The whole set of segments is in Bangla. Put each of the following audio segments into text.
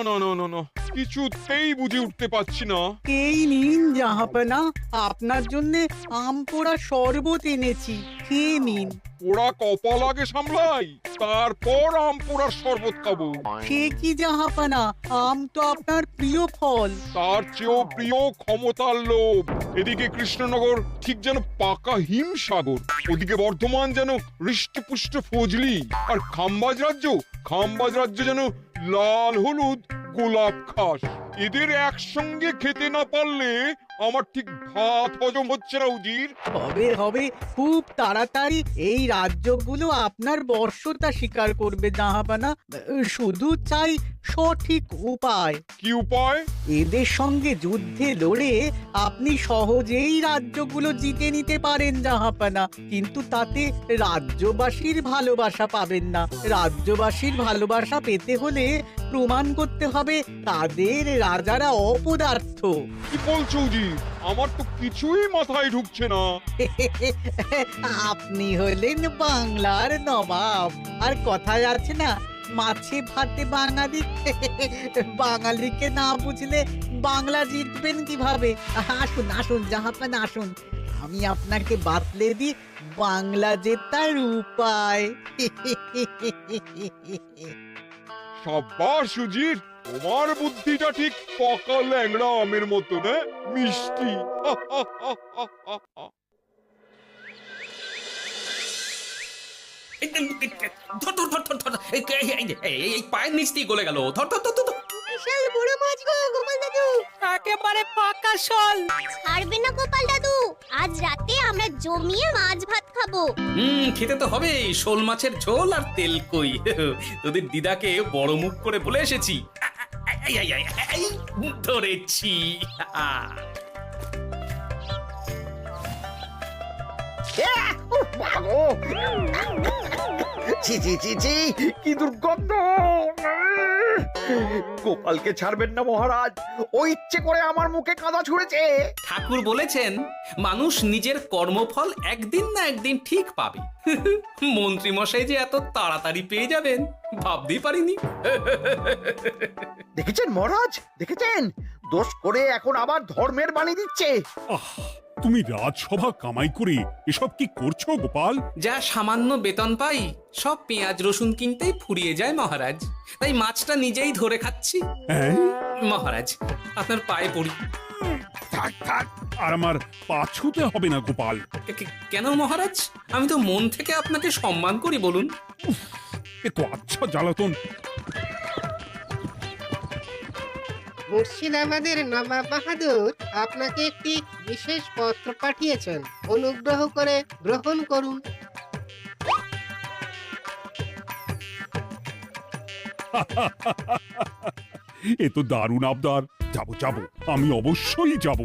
না না না না, কিছুতেই বুঝে উঠতে পারছি না। এই নিন জাহাপনা, আপনার জন্য আম পোড়া শরবত এনেছি, খেয়ে নিন। ওরা কপাল আগে সামলাই, তারপর আম পোড়ার শরবত খাবো। সে কি জাহাপনা, আম তো আপনার প্রিয় ফল। তার চেয়েও প্রিয় ক্ষমতার লোভ। এদিকে কৃষ্ণনগর ঠিক যেন পাকা হিমসাগর, ওদিকে বর্ধমান যেন হৃষ্টপুষ্ট ফজলি, আর খাম্বাজ রাজ্য যেন লাল হলুদ গোলাপ খাস। এদের একসঙ্গে খেতে না পারলে আমার ঠিক ভাত হজম হচ্ছে না উজির। হবে হবে, খুব তাড়াতাড়ি এই রাজ্যগুলো আপনার বর্ষতা স্বীকার করবে জাহাপনা। শুধু চাই সঠিক উপায়। কি উপায়? এদের সঙ্গে যুদ্ধে লড়ে আপনি সহজেই রাজ্যগুলো জিতে নিতে পারেন জাহাপনা, কিন্তু তাতে রাজ্যবাসীর ভালোবাসা পাবেন না। রাজ্যবাসীর ভালোবাসা পেতে হলে প্রমাণ করতে হবে তাদের রাজারা অপদার্থ। কি বলছো উজির? আমার তো কিছুই মাথায় ঢুকছে না। আপনি হলেন বাংলার নবাব, আর কথায় আছে না, মাছে ভাতে বাঙালি। বাঙালিকে না বুঝলে বাংলা জিতবেন কিভাবে? আসুন আসুন জাহাপনা, আসুন, আমি আপনাকে বাতলে দিই বাংলা জেতার উপায়। সাব্বাস উজির, তোমার বুদ্ধিটা ঠিক পাকা ল্যাংড়া আমের মতো না, মিষ্টি। এই পায়ের নিচ দিয়ে গলে গেল। ধর ধর ধর ধর। বিশাল বড় মাছ গো গোপাল দাদু। একেবারে পাকা শোল। ছাড়বে না গোপাল দাদু, আজ রাতে আমরা জমিয়ে মাছ ভাত খাবো। খেতে তো হবে শোল মাছের ঝোল আর তেল কই। তোদের দিদাকে বড় মুখ করে বলে এসেছি। এই, ধরেছি। ছি ছি ছি ছি, কি দুর্গন্ধ! গোপালকে ছাড়বেন না মহারাজ, ও ইচ্ছে করে আমার মুখে কাদা ছুঁড়েছে। ঠাকুর বলেছেন মানুষ নিজের কর্মফল একদিন না একদিন ঠিক পাবে। মন্ত্রী মশাই যে এত তাড়াতাড়ি পেয়ে যাবেন ভাবতেই পারিনি। দেখেছেন মহারাজ, দেখেছেন? দোষ করে এখন আবার ধর্মের বাণী দিচ্ছে। তুমি রাজসভা কামাই করে এসব কি করছো গোপাল? যা সামান্য বেতন পাই সব পেঁয়াজ রসুন কিনতেই ফুরিয়ে যায় মহারাজ, তাই মাছটা নিজেই ধরে খাচ্ছি। হ্যাঁ? মহারাজ আপনার পায়ে পড়ি। থাক থাক, আর আমার পা ছুতে হবে না গোপাল। কেন মহারাজ? আমি তো মন থেকে আপনাকে সম্মান করি, বলুন। এ তো আচ্ছা জ্বালাতন। মুর্শিদাবাদের নবাব বাহাদুর আপনাকে একটি বিশেষ পত্র পাঠিয়েছেন, অনুগ্রহ করে গ্রহণ করুন। এ তো দারুণ আবদার। যাবো যাবো, আমি অবশ্যই যাব।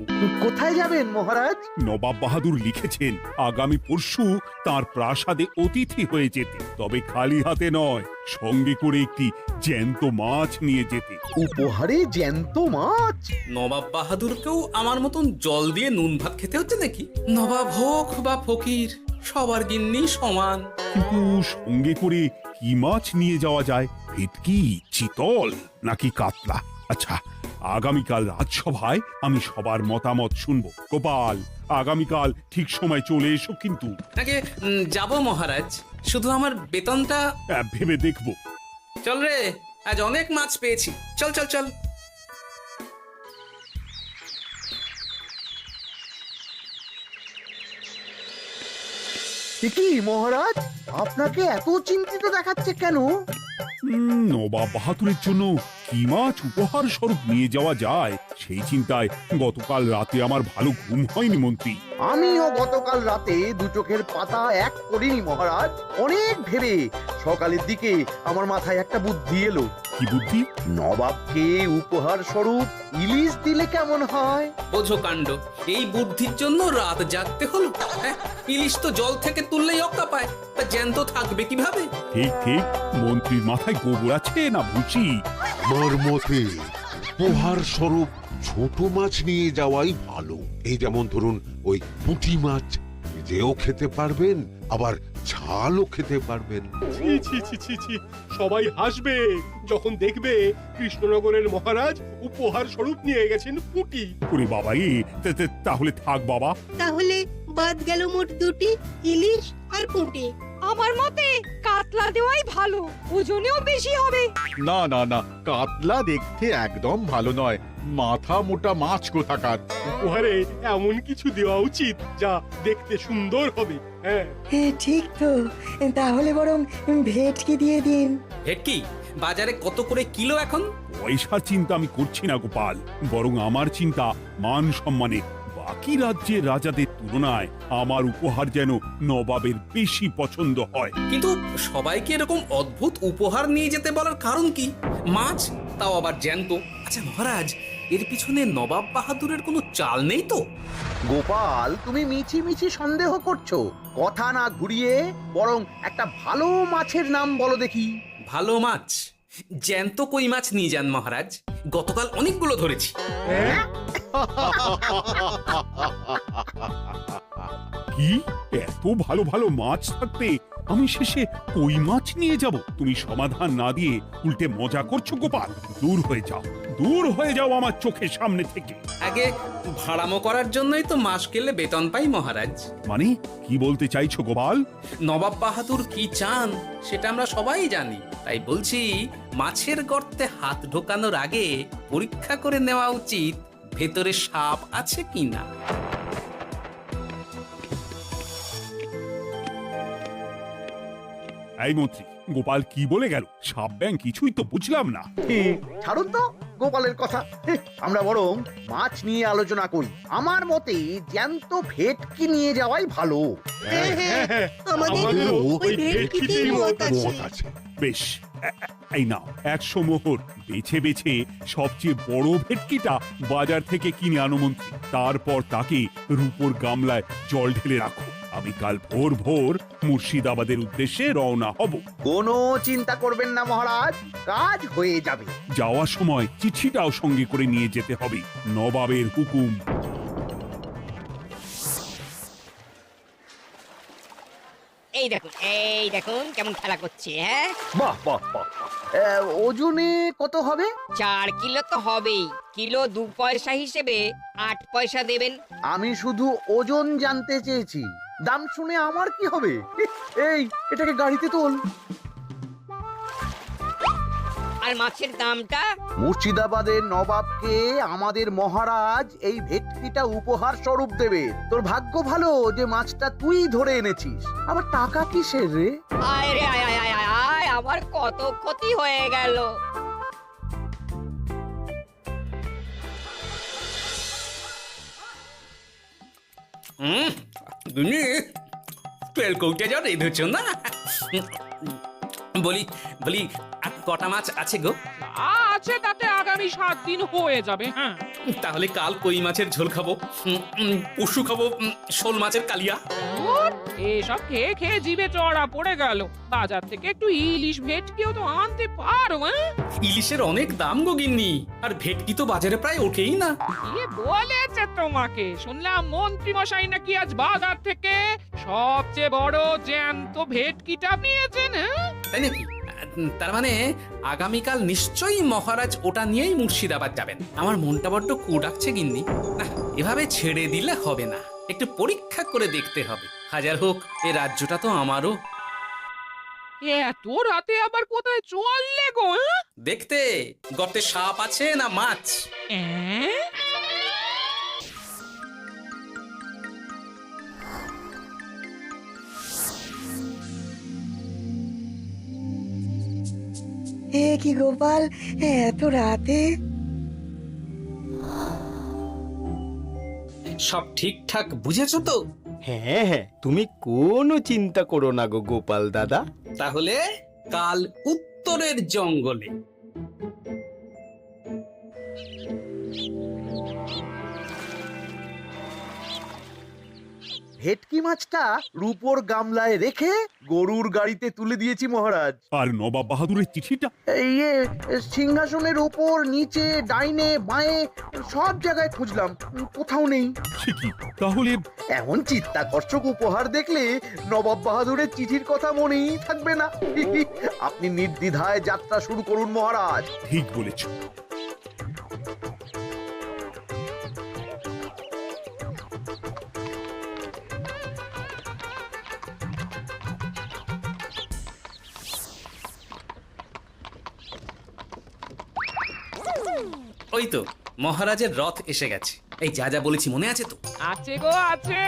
কোথায় যাবেন মহারাজ? নবাব বাহাদুর লিখেছেন আগামী পরশু তার প্রাসাদে অতিথি হয়ে যেতে, তবে খালি হাতে নয়, সঙ্গে করে একটি জ্যান্ত মাছ নিয়ে যেতে। উপহারে জ্যান্ত মাছ? নবাব বাহাদুরকেও আমার মতন জল দিয়ে নুন ভাত খেতে হচ্ছে নাকি? নবাব হোক বা ফকির, সবার গিন্নি সমান। কিন্তু সঙ্গে করে কি মাছ নিয়ে যাওয়া যায়? ভেটকি, চিতল নাকি কাতলা? আচ্ছা, আগামীকাল রাজসভায় আমি সবার মতামত শুনবো। গোপাল, আগামীকাল ঠিক সময় চলে এসো কিন্তু। নাকি যাব মহারাজ, শুধু আমার বেতনটা ভেবে দেখবো। চল রে, আজ অনেক মাছ পেয়েছি, চল চল চল। কি মহারাজ, আপনাকে এত চিন্তিত দেখাচ্ছে কেন? নবাব বাহাদুরের জন্য কি মাছ উপহার স্বরূপ নিয়ে যাওয়া যায় সেই চিন্তায় গতকাল রাতে আমার ভালো ঘুম হয়নি মন্ত্রী। আমিও গতকাল রাতে দু চোখের পাতা এক করিনি মহারাজ, অনেক ভেবে সকালের দিকে আমার মাথায় একটা বুদ্ধি এলো। কি বুদ্ধি? নবাবকে উপহার স্বরূপ ইলিশ দিলে কেমন হয়? বোঝো কাণ্ড, এই বুদ্ধির জন্য রাত জাগতে হলো। ইলিশ তো জল থেকে তুললেই অক্কা পায়, তা জ্যান্ত থাকবে কিভাবে? ঠিক ঠিক, মন্ত্রীর মাথায় গোবর আছে না ভুসি? আমার মতে উপহার স্বরূপ ছোট মাছ নিয়ে যাওয়াই ভালো। এই যেমন ধরুন ওই পুঁটি মাছ, নিজেও খেতে পারবেন, আবার ভালো খেতে পারবেন। ছি ছি ছি ছি ছি, সবাই হাসবে যখন দেখবে কৃষ্ণনগরের মহারাজ উপহার স্বরূপ নিয়ে গেছেন পুঁটি। ওরে বাবাই, তাহলে থাক বাবা। তাহলে বাদ গেল মোট দুটি, ইলিশ আর পুঁটি। আমার মতে কাতলা দেওয়াই ভালো, ওজনেও বেশি হবে। না না না, কাতলা দেখতে একদম ভালো নয়, মাথা মোটা মাছ কোথাকার। উপহারে এমন কিছু দেওয়া উচিত যা দেখতে সুন্দর হবে। হ্যাঁ, ঠিক তো, তাহলে বরং ভেটকি দিয়ে দিন। ভেটকি বাজারে কত করে কিলো এখন? পয়সার চিন্তা আমি করছি না গোপাল, বরং আমার চিন্তা মান সম্মানের। বাকি রাজ্যের রাজাদের তুলনায় আমার উপহার যেন নবাবের বেশি পছন্দ হয়। কিন্তু সবাইকে এরকম অদ্ভুত উপহার নিয়ে যেতে বলার কারণ কি? মাছ, তাও আবার জ্যান্ত। আচ্ছা মহারাজ, এর পিছনে নবাব বাহাদুরের কোনো চাল নেই তো? গোপাল, তুমি মিছি মিছি সন্দেহ করছো। কথা না ঘুরিয়ে বরং একটা ভালো মাছের নাম বলো দেখি। ভালো মাছ? জ্যান্ত কই মাছ নিয়ে যান মহারাজ, গতকাল অনেকগুলো ধরেছি। কি, এত ভালো ভালো মাছ থাকতে আমি শেষে কই মাছ নিয়ে যাব? তুমি সমাধান না দিয়ে উল্টে মজা করছো গোপাল। দূর হয়ে যাও, দূর হয়ে যাও আমার চোখের সামনে থেকে। আগে ভাড়ামো করার জন্যই তো মাস গেলে বেতন পাই মহারাজ। মানে কি বলতে চাইছো গোপাল? নবাব বাহাদুর কি চান সেটা আমরা সবাই জানি, তাই বলছি মাছের গর্তে হাত ঢোকানোর আগে পরীক্ষা করে নেওয়া উচিত ভেতরে সাপ আছে কিনা। এই মন্ত্রী, গোপাল কি বলে গেল? সাপ ব্যাং কিছুই তো বুঝলাম না। ছাড়ুন তো গোপালের কথা। আমরা বরং মাছ নিয়ে আলোচনা করি। আমার মতে জ্যান্ত ভেটকি নিয়ে যাওয়াই ভালো। হ্যাঁ হ্যাঁ, আমাদের ওই ভেটকিতেই মত আছে। বেশ, এই নাও 100 মোহর। বেছে বেছে সবচেয়ে বড় ভেটকিটা বাজার থেকে কিনে আনো মন্ত্রী। তারপর তাকে রূপোর গামলায় জল ঢেলে রাখো। আমি কাল ভোর ভোর মুর্শিদাবাদের উদ্দেশ্যে রওনা হব। কোনো চিন্তা করবেন না মহারাজ, কাজ হয়ে যাবে। যাওয়ার সময় চিঠিটাও সঙ্গে করে নিয়ে যেতে হবে। নবাবের হুকুম। এই দেখুন কেমন খেলা করছে। হ্যাঁ, বাহ বাহ বাহ। ওজনে কত হবে? 4 কিলো তো হবেই। কিলো 2 পয়সা হিসেবে 8 পয়সা দেবেন। আমি শুধু ওজন জানতে চেয়েছি, দাম শুনে আমার কি হবে? এই, এটাকে গাড়িতে তোল। আর মাছের দামটা? মুর্শিদাবাদের নবাবকে আমাদের মহারাজ এই ভেটকিটা উপহার স্বরূপ দেবে। তোর ভাগ্য ভালো যে মাছটা তুই ধরে এনেছিস। আবার টাকা কিসের রে? আয় রে আয় আয় আয় আয় আয়, আমার কত ক্ষতি হয়ে গেল। তেল কৌটে যা রেঁধেছ না। বলি বলি আর কটা মাছ আছে গো? আছে তাতে আগামী 7 দিন হয়ে যাবে। হ্যাঁ, তাহলে কাল কই মাছের ঝোল খাবো, পশু খাবো শোল মাছের কালিয়া। এসব খেয়ে খেয়ে জিভে চড়া পড়ে গেল। বাজার থেকে একটু ইলিশ ভেটকিও তো আনতে পারো। ইলিশের অনেক দাম গো গিন্নি, আর ভেটকি তো বাজারে প্রায় ওঠেই না। কে বলেছে তোমাকে? শুনলাম মন্ত্রী মশাই নাকি আজ বাজার থেকে সবচেয়ে বড় জ্যান্ত ভেটকিটা নিয়েছেন। তাই নাকি? তার মানে আগামীকাল নিশ্চয়ই মহারাজ ওটা নিয়েই মুর্শিদাবাদ যাবেন। আমার মনটা বড্ড কু ডাকছে গিন্নি। না, এভাবে ছেড়ে দিলে হবে না, একটু পরীক্ষা করে দেখতে হবে। হাজার হোক এ রাজ্যটা তো আমারও। এত রাতে আবার কোথায় চললে গো? দেখতে গর্তে সাপ আছে না মাছ। কি গোপাল, এত রাতে? সব ঠিকঠাক বুঝেছো তো? হ্যাঁ হ্যাঁ, তুমি কোনো চিন্তা করো না গো গোপাল দাদা। তাহলে কাল উত্তরের জঙ্গলে। ভেটকি মাছটা রূপোর গামলায় রেখে গরুর গাড়িতে তুলে দিয়েছি মহারাজ। আর নবাব বাহাদুরের চিঠিটা? ইয়ে, সিংহাসনের ওপর, নিচে, ডাইনে, বাঁয়ে সব জায়গায় খুঁজলাম, কোথাও নেই। সে কি তাহলে? এমন চিত্তাকর্ষক উপহার দেখলে নবাব বাহাদুরের চিঠির কথা মনেই থাকবে না। আপনি নির্দ্বিধায় যাত্রা শুরু করুন মহারাজ। ঠিক বলেছ। ওই তো মহারাজের রথ এসে গেছে। এই যা যা বলেছি মনে আছে তো? আছে গো আছে,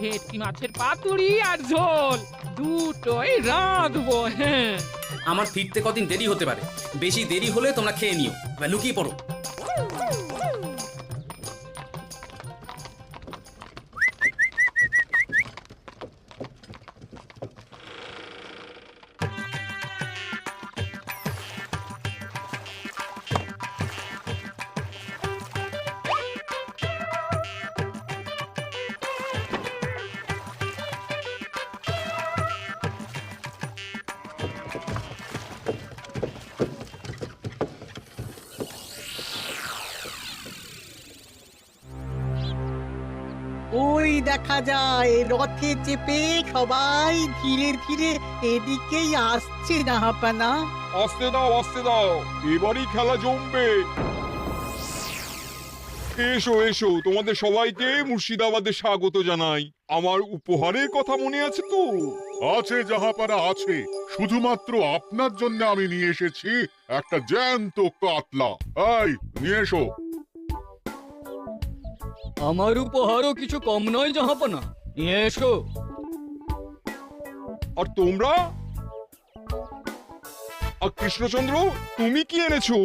ভেটকি মাছের পাতুরি আর ঝোল দুটোই রাঁধবো। হ্যাঁ, আমার ফিরতে কদিন দেরি হতে পারে, বেশি দেরি হলে তোমরা খেয়ে নিও, এবার লুকিয়ে পড়ো। ওই দেখা যায় রথে চেপে সবাই ধীরে ধীরে এদিকেই আসছে জাহাপানা। আসতে দাও, আসতে দাও, এবারই খেলা জমবে। এসো এসো, তোমাদের সবাইকে মুর্শিদাবাদে স্বাগত জানাই। আমার উপহারের কথা মনে আছে তো? আছে জাহাপানা আছে, শুধুমাত্র আপনার জন্য আমি নিয়ে এসেছি একটা জ্যান্ত কাতলা। এই নিয়ে এসো। আমার উপহারও কিছু কম নয় জাহাপনা, নিয়ে এসো। আর তোমরা? আর কৃষ্ণচন্দ্র, তুমি কি এনেছো?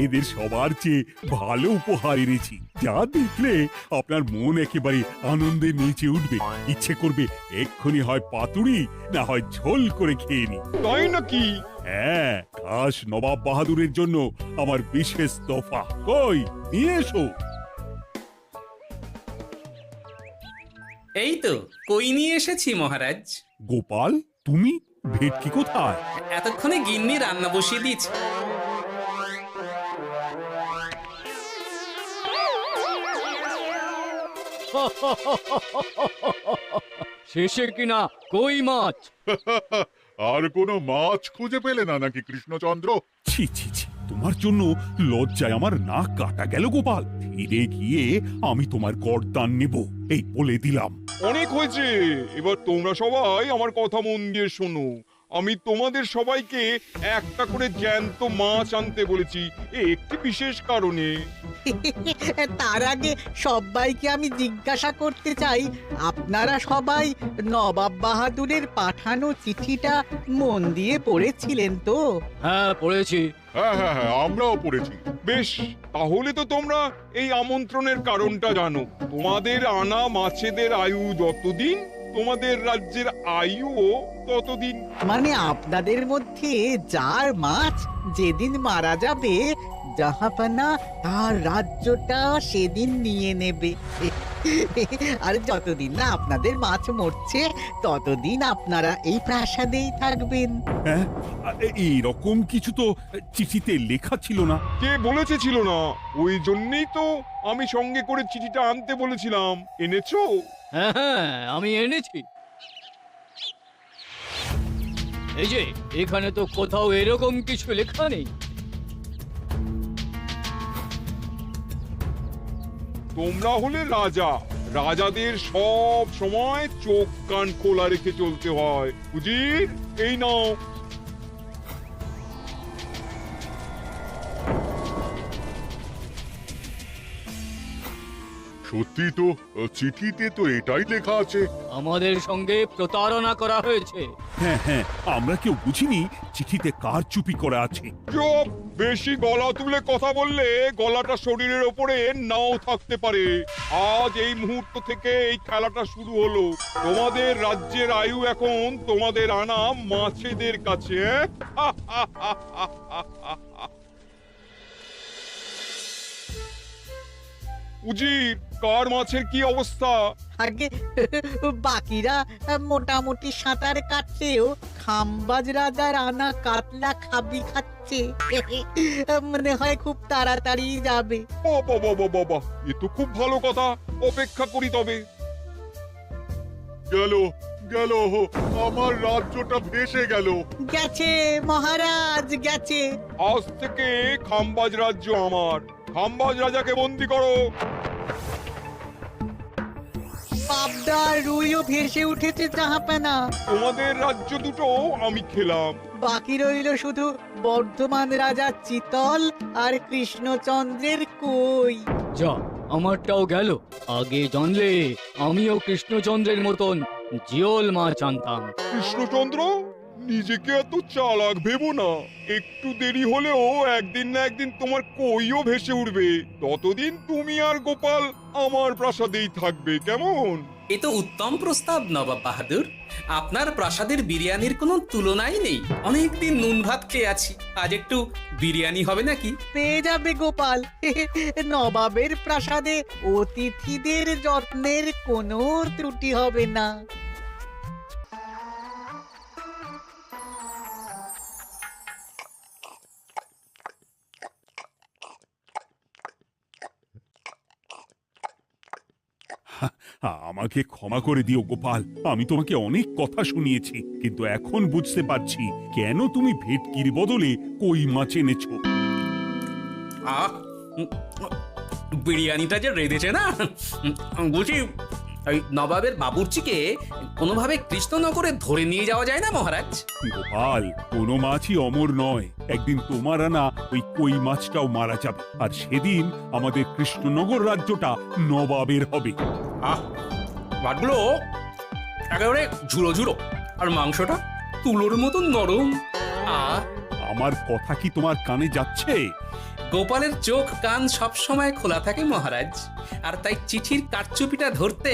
এদের সবার চেয়ে ভালো উপহার এনেছি, যা দেখলে আপনার মন একেবারে আনন্দে নেচে উঠবে। ইচ্ছে করবে এক্ষুনি হয় পাতুরি না হয় ঝোল করে খেয়ে নি। তাই নাকি? হ্যাঁ, খাস নবাব বাহাদুরের জন্য আমার বিশেষ তোফা। কই, নিয়ে এসো। এই তো কই নিয়ে এসেছি মহারাজ। গোপাল, তুমি? ভেটকি কোথায়? এতক্ষণে গিন্নি রান্না বসিয়ে দিয়েছে। শেষে কিনা কই মাছ। আর কোনো মাছ খুঁজে পেলে না নাকি কৃষ্ণচন্দ্র? ছি ছি ছি, তোমার জন্য লজ্জায় আমার নাক কাটা গেল গোপাল। ফিরে গিয়ে আমি তোমার গর্দান নেব, এই বলে দিলাম। অনেক হয়েছে, এবার তোমরা সবাই আমার কথা মন দিয়ে শোনো। আমি তোমাদের সবাইকে একটা করে জ্যান্ত মাছ আনতে বলেছি একটি বিশেষ কারণে। তার আগে সবাইকে আমি জিজ্ঞাসা করতে চাই, আপনারা সবাই নবাব বাহাদুরের পাঠানো চিঠিটা মন দিয়ে পড়েছিলেন তো? হ্যাঁ পড়েছি। হ্যাঁ হ্যাঁ হ্যাঁ, আমরাও পড়েছি। বেশ, তাহলে তো তোমরা এই আমন্ত্রণের কারণটা জানো। তোমাদের আনা মাছেদের আয়ু যতদিন, তোমাদের রাজ্যের আয়ুও ততদিন। মানে আপনাদের মধ্যে যার মাছ যেদিন মারা যাবে, জাহাপানা তার রাজ্যটা সেদিন নিয়ে নেবে। আর যতদিন না আপনাদের মাছ মরছে, ততদিন আপনারা এই প্রাসাদেই থাকবেন। হ্যাঁ, এইরকম কিছু তো চিঠিতে লেখা ছিল না। কে বলেছে ছিল না? ওই জন্যই তো আমি সঙ্গে করে চিঠিটা আনতে বলেছিলাম। এনেছো? হ্যাঁ হ্যাঁ, আমি এনেছি। এই যে এখানে তো কোথাও এরকম কিছু লেখা নেই। তোমরা হলে রাজা, রাজাদের সব সময় চোখ কান খোলা রেখে চলতে হয়। উজির, এই নাও। সত্যি তো, চিঠিতে তো এটাই লেখা আছে। আমাদের সঙ্গে প্রতারণা করা হয়েছে। হ্যাঁ হ্যাঁ, আমরা কেউ বুঝিনি চিঠিতে কার চুপি করা আছে। চুপ! বেশি গলা তুলে কথা বললে গলাটা শরীরের ওপরে নাও থাকতে পারে। আজ এই মুহূর্ত থেকে এই খেলাটা শুরু হলো। তোমাদের রাজ্যের আয়ু এখন তোমাদের আনা মাছেদের কাছে। উজির, কার মাছের কি অবস্থা? আগে বাকিরা মোটামুটি সাঁতার কাটলেও খাম্বাজ রাজার আনা কাতলা খাবি খাচ্ছে। মনে হয় খুব তাড়াতাড়ি যাবে। বাবা বাবা বাবা, এ তো খুব ভালো কথা। অপেক্ষা করি তবে। গেল গেল, আমার রাজ্যটা ভেসে গেল। গেছে মহারাজ, গেছে। আজ থেকে খাম্বাজ রাজ্য আমার। খাম্বাজ রাজাকে বন্দি করো। পাবদার রুইও ভেসে উঠেছে জাহাপানা। তোমাদের রাজ্য দুটো আমি খেলাম। বাকি রইল শুধু বর্ধমান রাজা চিতল আর কৃষ্ণচন্দ্রের কই। যা, আমারটাও গেল। আগে জানলে আমিও কৃষ্ণচন্দ্রের মতন জিওল মাছ আনতাম। কৃষ্ণচন্দ্র, নিজেকে এত চালাক ভেবো না। একটু দেরি হলেও একদিন না একদিন তোমার কইও ভেসে উঠবে। ততদিন তুমি আর গোপাল আমার প্রাসাদেই থাকবে, কেমন? এ তো উত্তম প্রস্তাব নবাব বাহাদুর। আপনার প্রাসাদের বিরিয়ানির কোনো তুলনাই নেই। অনেকদিন নুন ভাত খেয়ে আছি, আজ একটু বিরিয়ানি হবে নাকি? পেয়ে যাবে গোপাল। নবাবের প্রাসাদে অতিথিদের যত্নের কোনো ত্রুটি হবে না। আমাকে ক্ষমা করে দিও গোপাল, আমি তোমাকে অনেক কথা শুনিয়েছি, কিন্তু এখন বুঝতে পারছি কেন তুমি ভেটকির বদলে কই মাছ এনেছো। আহ, বিরিয়ানিটা যে রেঁধেছে না, বুঝি এই নবাবের বাবুর্চিকে কোনোভাবে কৃষ্ণনগরে ধরে নিয়ে যাওয়া যায় না মহারাজ? গোপাল, কোনো মাছই অমর নয়। একদিন তোমার আনা ওই কই মাছটাও মারা যাবে, আর সেদিন আমাদের কৃষ্ণনগর রাজ্যটা নবাবের হবে। আহ, মাছগুলো একেবারে ঝুড়ো ঝুড়ো, আর মাংসটা তুলোর মতন নরম। আহ, আমার কথা কি তোমার কানে যাচ্ছে? গোপালের চোখ কান সব সময় খোলা থাকে মহারাজ, আর তাই চিঠির কারচুপিটা ধরতে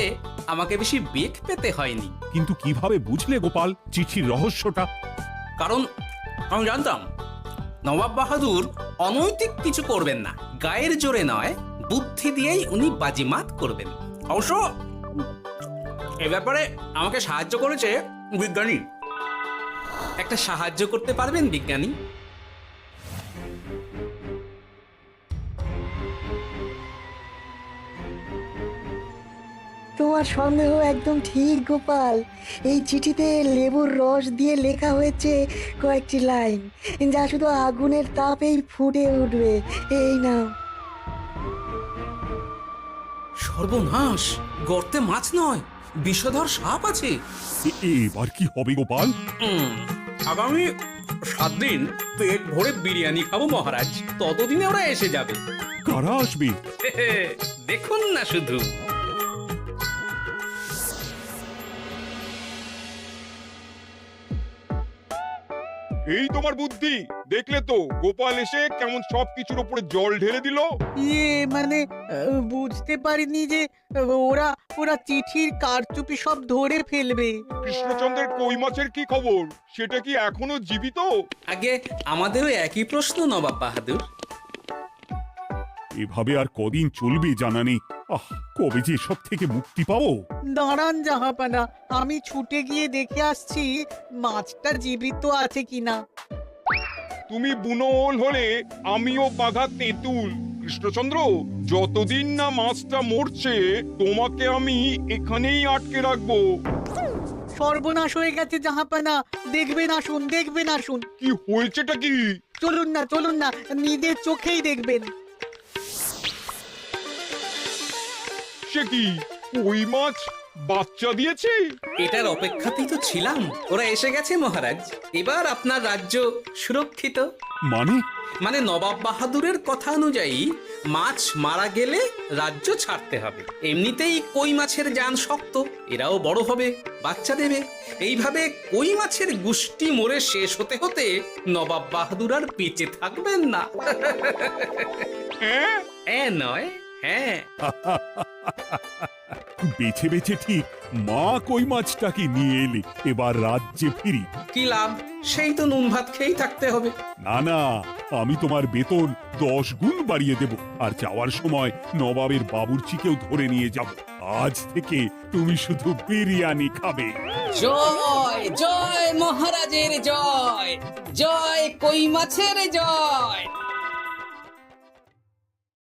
আমাকে বেশি বেগ পেতে হয়নি। কিন্তু কিভাবে বুঝলে গোপাল চিঠির রহস্যটা? কারণ আমি জানতাম নবাব বাহাদুর অনৈতিক কিছু করবেন না। গায়ের জোরে নয়, বুদ্ধি দিয়েই উনি বাজিমাত করবেন। অবশ্য এ ব্যাপারে আমাকে সাহায্য করেছে বিজ্ঞানী। একটা সাহায্য করতে পারবেন বিজ্ঞানী? তোমার সন্দেহ একদম ঠিক গোপাল। এই চিঠিতে লেবুর রস দিয়ে লেখা হয়েছে কয়েকটি লাইন, যা শুধু আগুনের তাপেই ফুটে উঠবে। এই নাও। সর্বনাশ! গর্তে মাছ নয়, বিষধর সাপ আছে। এবার কি হবে গোপাল? আগামী 7 দিন পেট ভরে বিরিয়ানি খাবো মহারাজ। ততদিনে ওরা এসে যাবে। কারা আসবে? দেখুন না শুধু। এই তোমার বুদ্ধি, দেখলে তো গোপাল এসে কেমন সবকিছুর উপরে জল ঢেলে দিল। মানে বুঝতে পারিনি যে ওরা ওরা চিঠির কারচুপি সব ধরে ফেলবে। কৃষ্ণচন্দ্রের কই মাছের কি খবর? সেটা কি এখনো জীবিত? আগে আমাদেরও একই প্রশ্ন নবাব বাহাদুর। এভাবে আর কদিন চলবে জানা নেই। কবে যে সব থেকে মুক্তি পাবো। দাঁড়ান জাহাপানা, আমি ছুটে গিয়ে দেখে আসছি মাছটা জীবিত আছে কিনা। তুমি বুনো ওল হলে আমিও বাঘা তেঁতুল। কৃষ্ণচন্দ্র, যতদিন না মাছটা মরছে তোমাকে আমি এখানেই আটকে রাখবো। সর্বনাশ হয়ে গেছে জাহাপানা, দেখবেন আসুন, দেখবেন আসুন। কি হয়েছেটা কি? চলুন না, নিজের চোখেই দেখবেন। সে কি, কই মাছ বাচ্চা দিয়েছে? এটার অপেক্ষাতেই তো ছিলাম। ওরা এসে গেছে মহারাজ। এবার আপনার রাজ্য সুরক্ষিত। মানে নবাব বাহাদুরের কথা অনুযায়ী মাছ মারা গেলে রাজ্য ছাড়তে হবে। এমনিতেই কই মাছের জান শক্ত, এরাও বড় হবে, বাচ্চা দেবে। এইভাবে কই মাছের গুষ্টি মরে শেষ হতে হতে নবাব বাহাদুর আর বেঁচে থাকবেন না। নয়, হ্যাঁ। বেছে বেছে ঠিক মা কই মাছটাকে নিয়ে এলে। এবার রাজ্যে ফিরি। কি লাভ? সেই তো নুন ভাত খেয়েই থাকতে হবে। না, আমি তোমার বেতন 10 গুণ বাড়িয়ে দেব, আর যাওয়ার সময় নবাবের বাবুর্চিকেও ধরে নিয়ে যাব। আজ থেকে তুমি শুধু বিরিয়ানি খাবে। জয় জয় মহারাজের জয়, জয় কই মাছের জয়।